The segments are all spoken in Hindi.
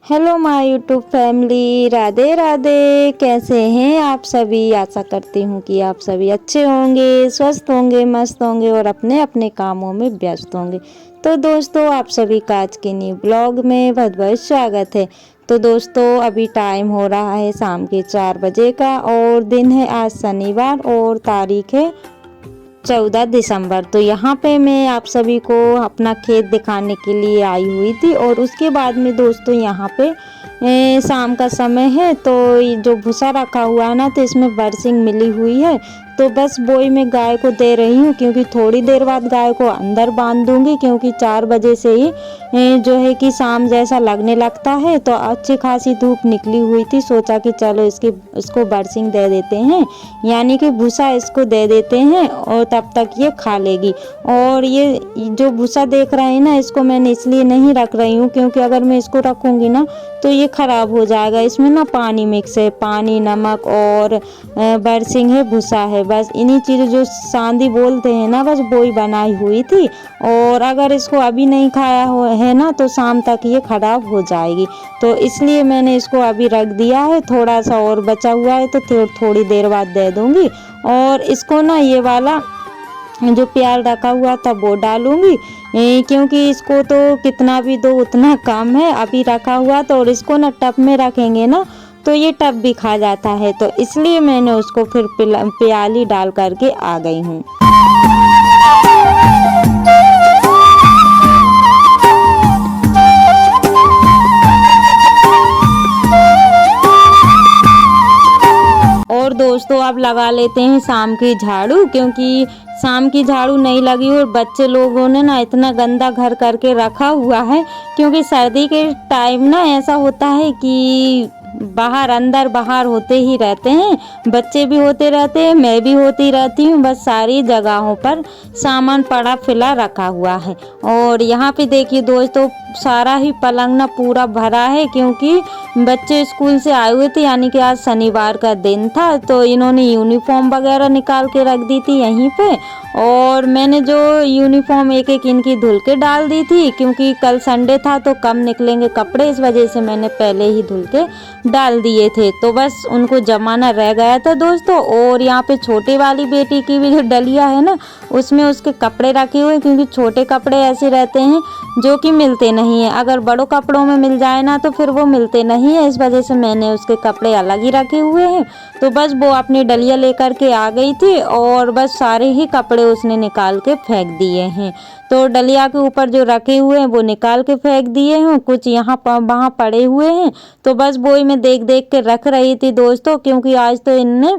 Hello my YouTube family, Radhe Radhe. कैसे हैं आप सभी? आशा करती हूँ कि आप सभी अच्छे होंगे, स्वस्थ होंगे, मस्त होंगे और अपने अपने कामों में व्यस्त होंगे। तो दोस्तों, आप सभी का आज के न्यू ब्लॉग में बहुत बहुत स्वागत है। तो दोस्तों, अभी टाइम हो रहा है शाम के 4 बजे का और दिन है आज शनिवार और तारीख है 14 दिसंबर। तो यहाँ पे मैं आप सभी को अपना खेत दिखाने के लिए आई हुई थी और उसके बाद में दोस्तों यहाँ पे शाम का समय है। तो ये जो भूसा रखा हुआ है ना, तो इसमें बरसिंग मिली हुई है। तो बस वही मैं गाय को दे रही हूँ, क्योंकि थोड़ी देर बाद गाय को अंदर बांध दूंगी, क्योंकि 4 बजे से ही जो है कि शाम जैसा लगने लगता है। तो अच्छी खासी धूप निकली हुई थी, सोचा कि चलो इसको बरसिंग दे देते हैं, यानी कि भूसा इसको दे देते हैं और तब तक ये खा लेगी। और ये जो भूसा देख रहे हैं ना, इसको मैंने इसलिए नहीं रख रही हूँ, क्योंकि अगर मैं इसको रखूँगी ना तो ये ख़राब हो जाएगा। इसमें ना पानी मिक्स है, पानी, नमक और बरसिंग है, भूसा है। बस इन्हीं चीज़ों जो सांदी बोलते हैं ना, बस वो ही बनाई हुई थी। और अगर इसको अभी नहीं खाया है ना तो शाम तक ये ख़राब हो जाएगी। तो इसलिए मैंने इसको अभी रख दिया है। थोड़ा सा और बचा हुआ है तो थोड़ी देर बाद दे दूँगी। और इसको ना ये वाला जो प्याज रखा हुआ था वो डालूंगी, क्योंकि इसको तो कितना भी दो उतना कम है अभी रखा हुआ। तो और इसको ना टब में रखेंगे ना तो ये टब भी खा जाता है। तो इसलिए मैंने उसको फिर प्याली डाल करके आ गई हूँ। और दोस्तों, अब लगा लेते हैं शाम की झाड़ू, क्योंकि शाम की झाड़ू नहीं लगी और बच्चे लोगों ने ना इतना गंदा घर करके रखा हुआ है। क्योंकि सर्दी के टाइम ना ऐसा होता है कि बाहर अंदर बाहर होते ही रहते हैं, बच्चे भी होते रहते हैं, मैं भी होती रहती हूँ। बस सारी जगहों पर सामान पड़ा फिला रखा हुआ है। और यहाँ पे देखिए दोस्तों, सारा ही पलंग ना पूरा भरा है, क्योंकि बच्चे स्कूल से आए हुए थे, यानी कि आज शनिवार का दिन था। तो इन्होंने यूनिफॉर्म वगैरह निकाल के रख दी थी यहीं पे। और मैंने जो यूनिफॉर्म एक एक इनकी धुल के डाल दी थी, क्योंकि कल संडे था तो कम निकलेंगे कपड़े, इस वजह से मैंने पहले ही धुल के डाल दिए थे। तो बस उनको जमाना रह गया था दोस्तों। और यहाँ पे छोटे वाली बेटी की भी जो डलिया है ना, उसमें उसके कपड़े रखे हुए, क्योंकि छोटे कपड़े ऐसे रहते हैं जो कि मिलते नहीं है। अगर बड़ों कपड़ों में मिल जाए ना तो फिर वो मिलते नहीं है, इस वजह से मैंने उसके कपड़े अलग ही रखे हुए हैं। तो बस वो अपनी डलिया लेकर के आ गई थी और बस सारे ही कपड़े उसने निकाल के फेंक दिए हैं। तो डलिया के ऊपर जो रखे हुए हैं वो निकाल के फेंक दिए हैं, कुछ यहाँ वहाँ पड़े हुए हैं। तो बस वो ही मैं देख देख के रख रही थी दोस्तों, क्योंकि आज तो इनने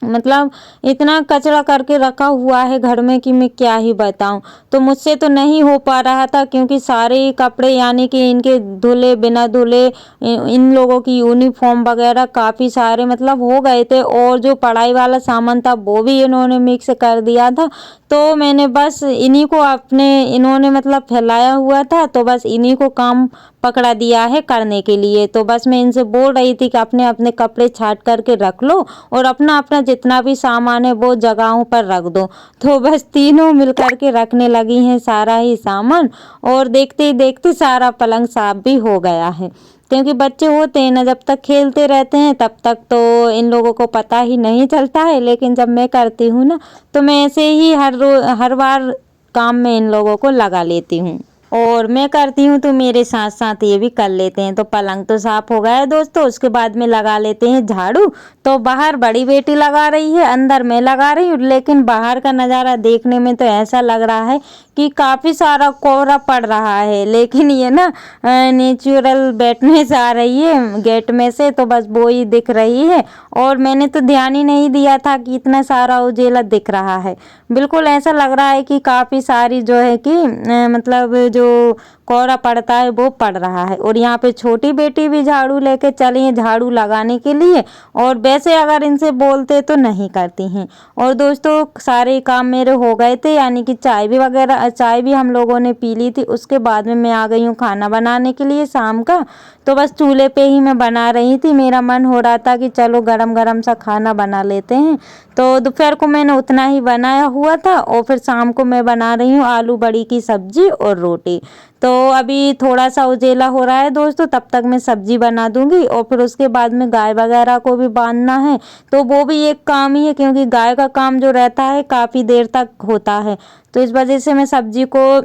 मतलब इतना कचरा करके रखा हुआ है घर में कि मैं क्या ही बताऊं। तो मुझसे तो नहीं हो पा रहा था, क्योंकि सारे कपड़े यानी कि इनके धुले बिना धुले इन लोगों की यूनिफॉर्म वगैरह काफ़ी सारे मतलब हो गए थे। और जो पढ़ाई वाला सामान था वो भी इन्होंने मिक्स कर दिया था। तो मैंने बस इन्हीं को इन्होंने मतलब फैलाया हुआ था, तो बस इन्हीं को काम पकड़ा दिया है करने के लिए। तो बस मैं इनसे बोल रही थी कि अपने अपने कपड़े छाट करके रख लो और अपना अपना जितना भी सामान है वो जगहों पर रख दो। तो बस तीनों मिल करके रखने लगी हैं सारा ही सामान। और देखते ही देखते सारा पलंग साफ भी हो गया है, क्योंकि बच्चे होते हैं ना, जब तक खेलते रहते हैं तब तक तो इन लोगों को पता ही नहीं चलता है। लेकिन जब मैं करती हूँ ना तो मैं ऐसे ही हर बार काम में इन लोगों को लगा लेती हूँ। और मैं करती हूँ तो मेरे साथ साथ ये भी कर लेते हैं। तो पलंग तो साफ हो गया है दोस्तों, उसके बाद में लगा लेते हैं झाड़ू। तो बाहर बड़ी बेटी लगा रही है, अंदर मैं लगा रही हूँ। लेकिन बाहर का नज़ारा देखने में तो ऐसा लग रहा है कि काफ़ी सारा कोहरा पड़ रहा है, लेकिन ये ना नेचुरल बैठने से आ रही है गेट में से, तो बस वो ही दिख रही है। और मैंने तो ध्यान ही नहीं दिया था कि इतना सारा उजेला दिख रहा है। बिल्कुल ऐसा लग रहा है कि काफ़ी सारी जो है कि मतलब जो कोहरा पड़ता है वो पड़ रहा है। और यहाँ पे छोटी बेटी भी झाड़ू लेके चली है झाड़ू लगाने के लिए, और वैसे अगर इनसे बोलते तो नहीं करती हैं। और दोस्तों, सारे काम मेरे हो गए थे, यानी कि चाय भी हम लोगों ने पी ली थी। उसके बाद में मैं आ गई हूँ खाना बनाने के लिए शाम का। तो बस चूल्हे पे ही मैं बना रही थी, मेरा मन हो रहा था कि चलो गरम गरम सा खाना बना लेते हैं। तो दोपहर को मैंने उतना ही बनाया हुआ था और फिर शाम को मैं बना रही हूँ आलू बड़ी की सब्जी और रोटी। तो अभी थोड़ा सा उजेला हो रहा है दोस्तों, तब तक मैं सब्जी बना दूंगी और फिर उसके बाद में गाय वगैरह को भी बांधना है। तो वो भी एक काम ही है, क्योंकि गाय का काम जो रहता है काफ़ी देर तक होता है। तो इस वजह से मैं सब्जी को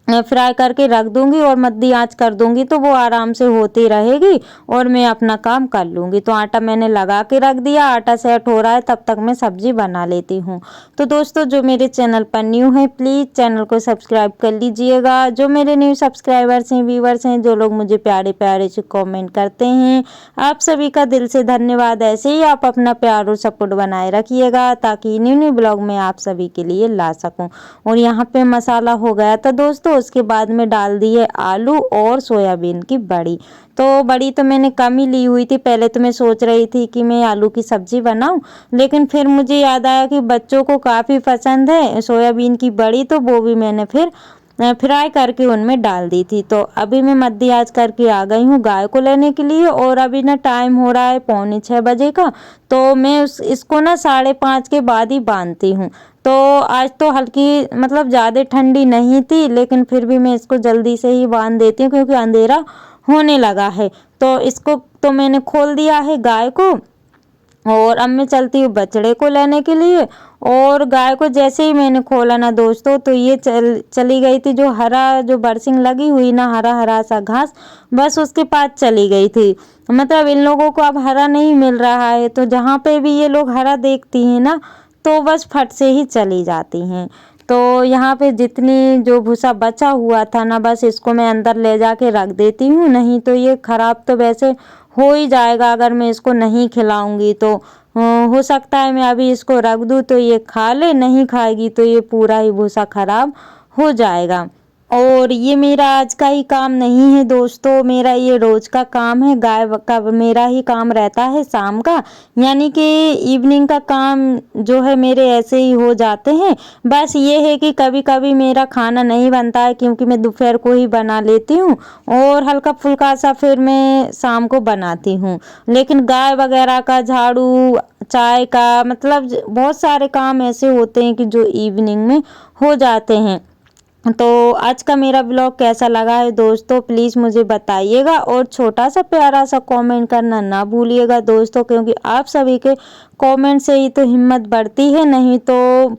फ्राई करके रख दूंगी और मद्दी आंच कर दूंगी, तो वो आराम से होती रहेगी और मैं अपना काम कर लूंगी। तो आटा मैंने लगा के रख दिया, आटा सेट हो रहा है, तब तक मैं सब्जी बना लेती हूँ। तो दोस्तों जो मेरे चैनल पर न्यू है प्लीज़ चैनल को सब्सक्राइब कर लीजिएगा। जो मेरे न्यू सब्सक्राइबर्स हैं, व्यूवर्स हैं, जो लोग मुझे प्यारे प्यारे से कॉमेंट करते हैं, आप सभी का दिल से धन्यवाद। ऐसे ही आप अपना प्यार और सपोर्ट बनाए रखिएगा ताकि न्यू न्यू ब्लॉग में आप सभी के लिए ला सकूँ। और यहाँ पे मसाला हो गया था दोस्तों, उसके बाद में डाल दिए आलू और सोयाबीन की बड़ी। तो बड़ी तो मैंने कम ही ली हुई थी, पहले तो मैं सोच रही थी कि मैं आलू की सब्जी बनाऊं, लेकिन फिर मुझे याद आया कि बच्चों को काफ़ी पसंद है सोयाबीन की बड़ी, तो वो भी मैंने फिर फ्राई करके उनमें डाल दी थी। तो अभी मैं मध्य आंच करके आ गई हूँ गाय को लेने के लिए, और अभी ना टाइम हो रहा है 5:45 बजे का। तो मैं इसको ना 5:30 के बाद ही बांधती हूँ। तो आज तो हल्की मतलब ज़्यादा ठंडी नहीं थी, लेकिन फिर भी मैं इसको जल्दी से ही बांध देती हूँ क्योंकि अंधेरा होने लगा है। तो इसको तो मैंने खोल दिया है गाय को, और अब मैं चलती हूँ बछड़े को लेने के लिए। और गाय को जैसे ही मैंने खोला ना दोस्तों, तो ये चली गई थी, जो बरसिंग लगी हुई ना, हरा हरा सा घास, बस उसके पास चली गई थी। मतलब इन लोगों को अब हरा नहीं मिल रहा है, तो जहाँ पे भी ये लोग हरा देखती हैं ना, तो बस फट से ही चली जाती हैं। तो यहाँ पे जितनी जो भूसा बचा हुआ था ना, बस इसको मैं अंदर ले जाके रख देती हूँ, नहीं तो ये खराब तो वैसे हो ही जाएगा अगर मैं इसको नहीं खिलाऊंगी। तो हो सकता है मैं अभी इसको रख दूँ तो ये खा ले, नहीं खाएगी तो ये पूरा ही भूसा खराब हो जाएगा। और ये मेरा आज का ही काम नहीं है दोस्तों, मेरा ये रोज का काम है। गाय का मेरा ही काम रहता है शाम का, यानी कि इवनिंग का काम जो है मेरे ऐसे ही हो जाते हैं। बस ये है कि कभी कभी मेरा खाना नहीं बनता है, क्योंकि मैं दोपहर को ही बना लेती हूँ और हल्का फुल्का सा फिर मैं शाम को बनाती हूँ। लेकिन गाय वगैरह का झाड़ू, चाय का, मतलब बहुत सारे काम ऐसे होते हैं कि जो इवनिंग में हो जाते हैं। तो आज का मेरा ब्लॉग कैसा लगा है दोस्तों, प्लीज़ मुझे बताइएगा, और छोटा सा प्यारा सा कमेंट करना ना भूलिएगा दोस्तों, क्योंकि आप सभी के कमेंट से ही तो हिम्मत बढ़ती है, नहीं तो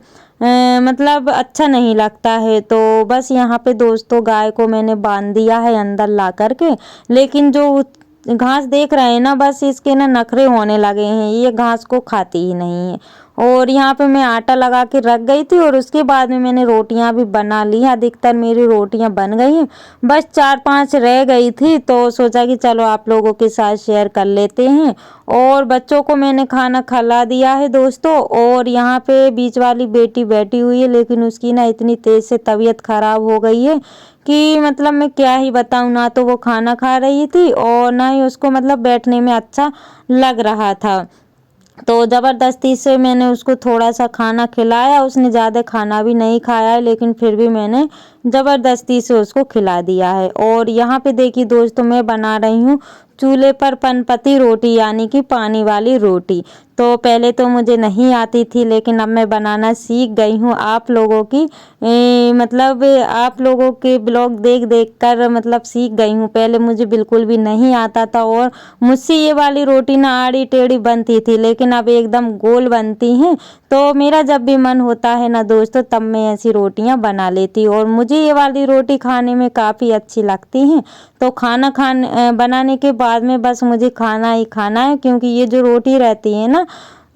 मतलब अच्छा नहीं लगता है। तो बस यहाँ पे दोस्तों गाय को मैंने बांध दिया है अंदर ला करके, लेकिन जो घास देख रहे हैं ना, बस इसके ना नखरे होने लगे हैं, ये घास को खाती ही नहीं है। और यहाँ पे मैं आटा लगा के रख गई थी, और उसके बाद में मैंने रोटियां भी बना ली हैं। अधिकतर मेरी रोटियां बन गई हैं, बस 4-5 रह गई थी, तो सोचा कि चलो आप लोगों के साथ शेयर कर लेते हैं। और बच्चों को मैंने खाना खिला दिया है दोस्तों। और यहाँ पे बीच वाली बेटी बैठी हुई है, लेकिन उसकी ना इतनी तेज़ से तबीयत खराब हो गई है कि मतलब मैं क्या ही बताऊँ, ना तो वो खाना खा रही थी और ना ही उसको मतलब बैठने में अच्छा लग रहा था। तो ज़बरदस्ती से मैंने उसको थोड़ा सा खाना खिलाया, उसने ज़्यादा खाना भी नहीं खाया है, लेकिन फिर भी मैंने ज़बरदस्ती से उसको खिला दिया है। और यहाँ पे देखिए दोस्तों, मैं बना रही हूँ चूल्हे पर पनपती रोटी, यानी कि पानी वाली रोटी। तो पहले तो मुझे नहीं आती थी, लेकिन अब मैं बनाना सीख गई हूँ आप लोगों की मतलब आप लोगों के ब्लॉग देख देख कर मतलब सीख गई हूँ। पहले मुझे बिल्कुल भी नहीं आता था, और मुझसे ये वाली रोटी ना आड़ी टेढ़ी बनती थी, लेकिन अब एकदम गोल बनती हैं। तो मेरा जब भी मन होता है ना दोस्तों, तब मैं ऐसी रोटियां बना लेती हूँ, और मुझे ये वाली रोटी खाने में काफ़ी अच्छी लगती हैं। तो खाना बनाने के बाद में बस मुझे खाना ही खाना है, क्योंकि ये जो रोटी रहती है ना,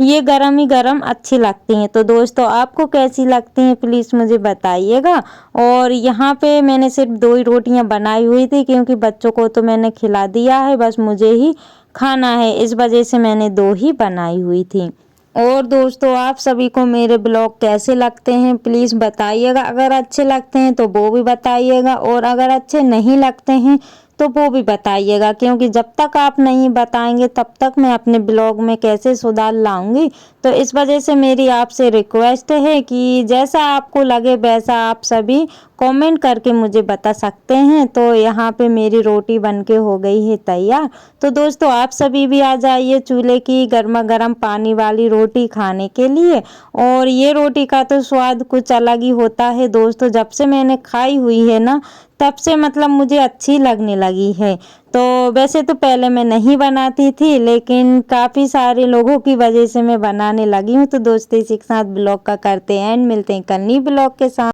ये गरम ही गरम अच्छी लगती हैं। तो दोस्तों आपको कैसी लगती हैं प्लीज़ मुझे बताइएगा। और यहाँ पे मैंने सिर्फ 2 ही रोटियाँ बनाई हुई थी, क्योंकि बच्चों को तो मैंने खिला दिया है, बस मुझे ही खाना है, इस वजह से मैंने 2 ही बनाई हुई थी। और दोस्तों आप सभी को मेरे ब्लॉग कैसे लगते हैं प्लीज़ बताइएगा। अगर अच्छे लगते हैं तो वो भी बताइएगा, और अगर अच्छे नहीं लगते हैं तो वो भी बताइएगा, क्योंकि जब तक आप नहीं बताएंगे तब तक मैं अपने ब्लॉग में कैसे सुधार लाऊंगी। तो इस वजह से मेरी आपसे रिक्वेस्ट है कि जैसा आपको लगे वैसा आप सभी कमेंट करके मुझे बता सकते हैं। तो यहाँ पे मेरी रोटी बनके हो गई है तैयार। तो दोस्तों आप सभी भी आ जाइए चूल्हे की गर्मा गर्म पानी वाली रोटी खाने के लिए। और ये रोटी का तो स्वाद कुछ अलग ही होता है दोस्तों। जब से मैंने खाई हुई है ना, तब से मतलब मुझे अच्छी लगने लगी है। तो वैसे तो पहले मैं नहीं बनाती थी, लेकिन काफ़ी सारे लोगों की वजह से मैं बनाने लगी हूँ। तो दोस्तों इसी के साथ ब्लॉग का करते हैं एंड मिलते हैं कल नई ब्लॉग के साथ।